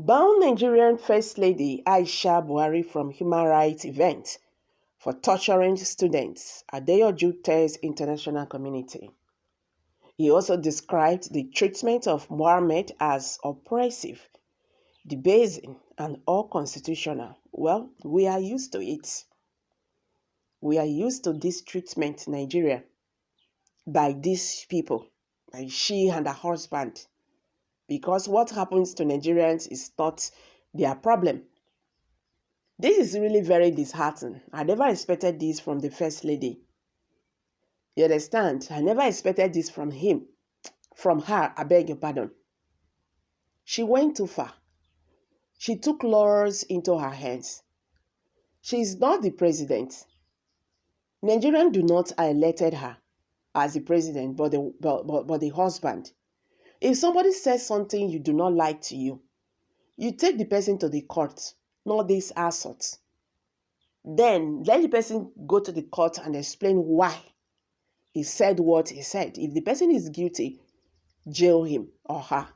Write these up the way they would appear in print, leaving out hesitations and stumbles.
Bound Nigerian First Lady Aisha Buhari from human rights event for torturing students, Adeyanju tells international community. He also described the treatment of Mohammed as oppressive, debasing, and unconstitutional. Well, we are used to it. We are used to this treatment in Nigeria by these people, by she and her husband. Because what happens to Nigerians is not their problem. This is really very disheartening. I never expected this from the First Lady. You understand? I never expected this from him. From her, I beg your pardon. She went too far. She took laws into her hands. She is not the president. Nigerians do not elected her as the president, but the husband. If somebody says something you do not like to you, you take the person to the court, not this assault. Then let the person go to the court and explain why he said what he said. If the person is guilty, jail him or her.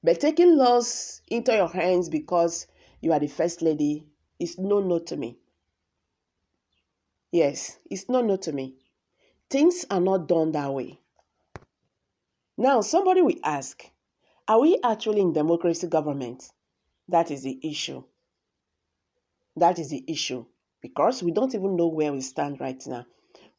But taking laws into your hands because you are the First Lady is no to me. Yes, it's no to me. Things are not done that way. Now, somebody will ask, are we actually in democracy government? That is the issue. That is the issue. Because we don't even know where we stand right now.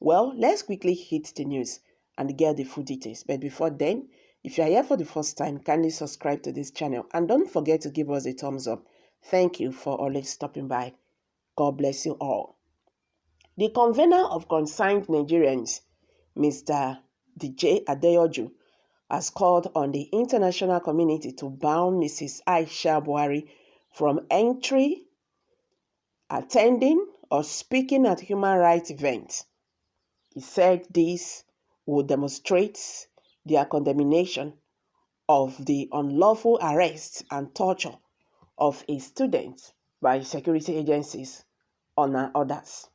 Well, let's quickly hit the news and get the full details. But before then, if you are here for the first time, kindly subscribe to this channel. And don't forget to give us a thumbs up. Thank you for always stopping by. God bless you all. The convener of Concerned Nigerians, Mr. DJ Adeyanju, has called on the international community to ban Mrs. Aisha Buhari from entry, attending, or speaking at human rights events. He said this would demonstrate their condemnation of the unlawful arrest and torture of a student by security agencies on others.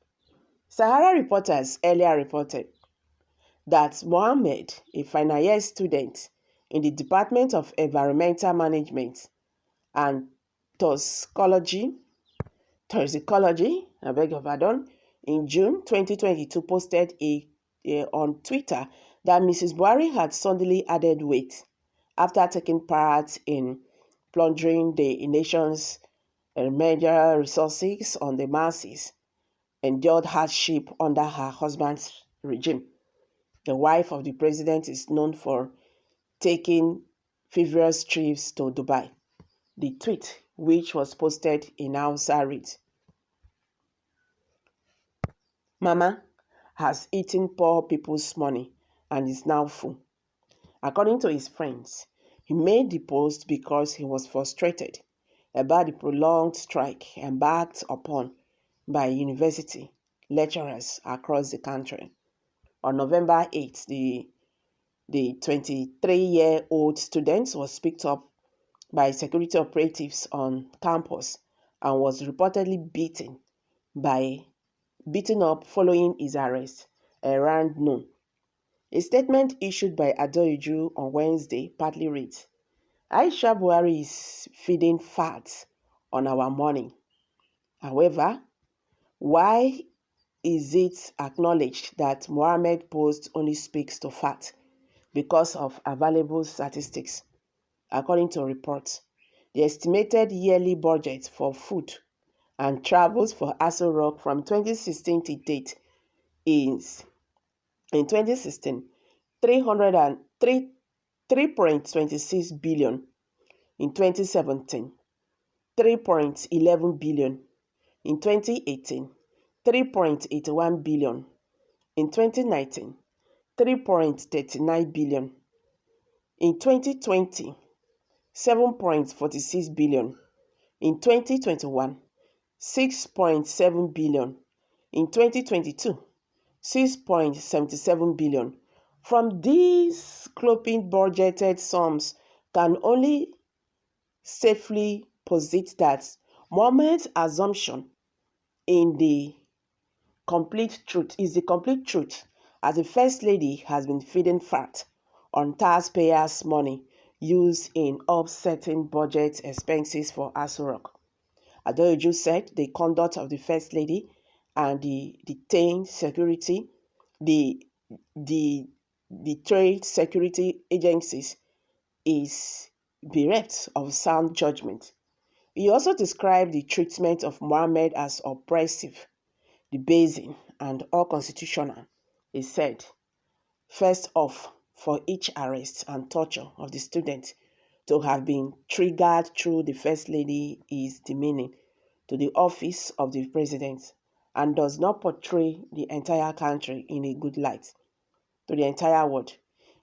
Sahara reporters earlier reported that Mohammed, a final year student in the Department of Environmental Management and Toxicology, I beg your pardon, in June 2022 posted on Twitter that Mrs. Buhari had suddenly added weight after taking part in plundering the nation's major resources on the masses, endured hardship under her husband's regime. The wife of the president is known for taking frivolous trips to Dubai. The tweet, which was posted in Hausa, reads, "Mama has eaten poor people's money and is now full." According to his friends, he made the post because he was frustrated about the prolonged strike embarked upon by university lecturers across the country. On November 8th, the 23-year-old student was picked up by security operatives on campus and was reportedly beaten up following his arrest around noon. A statement issued by Adeyanju on Wednesday partly reads, "Aisha Buhari is feeding fat on our money. However, why is it acknowledged that Mohammed post only speaks to fat because of available statistics?" According to reports, the estimated yearly budget for food and travels for Aso Rock from 2016 to date is, in 2016, 3.26 billion. In 2017, 3.11 billion. In 2018, 3.81 billion. In 2019, 3.39 billion. In 2020, 7.46 billion. In 2021, 6.7 billion. In 2022, 6.77 billion. From these clopping budgeted sums can only safely posit that Mohammed's assumption is the complete truth, as the First Lady has been feeding fat on taxpayers' money used in offsetting budget expenses for Aso Rock. Adeyanju said the conduct of the First Lady and the detained security, the, the, the trade security agencies is bereft of sound judgment. He also described the treatment of Mohammed as oppressive, debasing, and unconstitutional. He said, first off, for each arrest and torture of the student to have been triggered through the First Lady is demeaning to the office of the President and does not portray the entire country in a good light to the entire world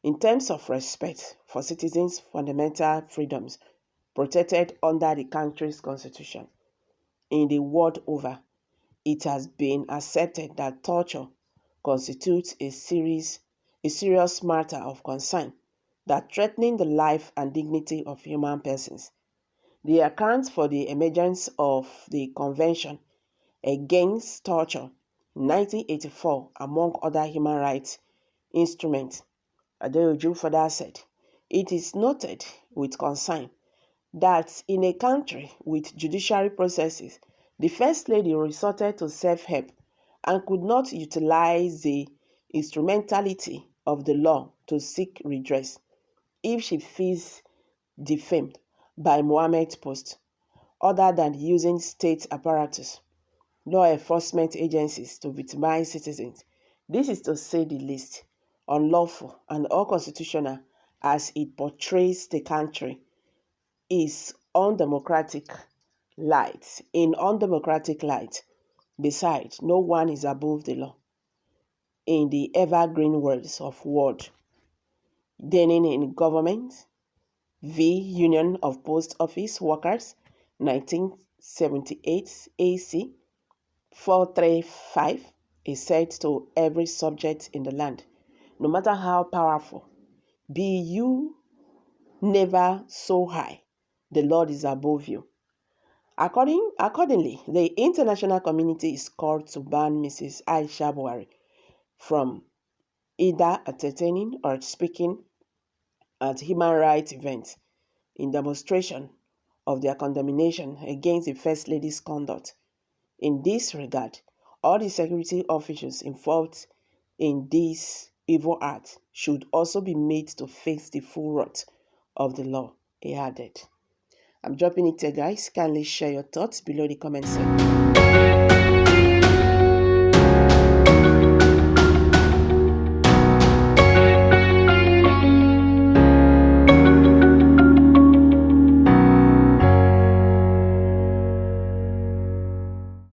in terms of respect for citizens' fundamental freedoms protected under the country's constitution. In the world over, it has been accepted that torture constitutes a serious matter of concern that threatening the life and dignity of human persons. The accounts for the emergence of the Convention Against Torture in 1984, among other human rights instruments, Adeyanju further said, it is noted with concern that in a country with judiciary processes, the First Lady resorted to self-help and could not utilize the instrumentality of the law to seek redress if she feels defamed by Mohammed's post, other than using state apparatus, law enforcement agencies to victimize citizens. This is, to say the least, unlawful and unconstitutional as it portrays the country is undemocratic in undemocratic light. Besides, no one is above the law. In the evergreen words of Ward, Dealing in Government v. Union of Post Office Workers, 1978 AC 435, is said to every subject in the land, no matter how powerful, be you never so high, the Lord is above you. Accordingly, the international community is called to ban Mrs. Aisha Buhari from either entertaining or speaking at human rights events in demonstration of their condemnation against the First Lady's conduct. In this regard, all the security officials involved in this evil act should also be made to face the full wrath of the law, he added. I'm dropping it here, guys. Kindly share your thoughts below the comment section.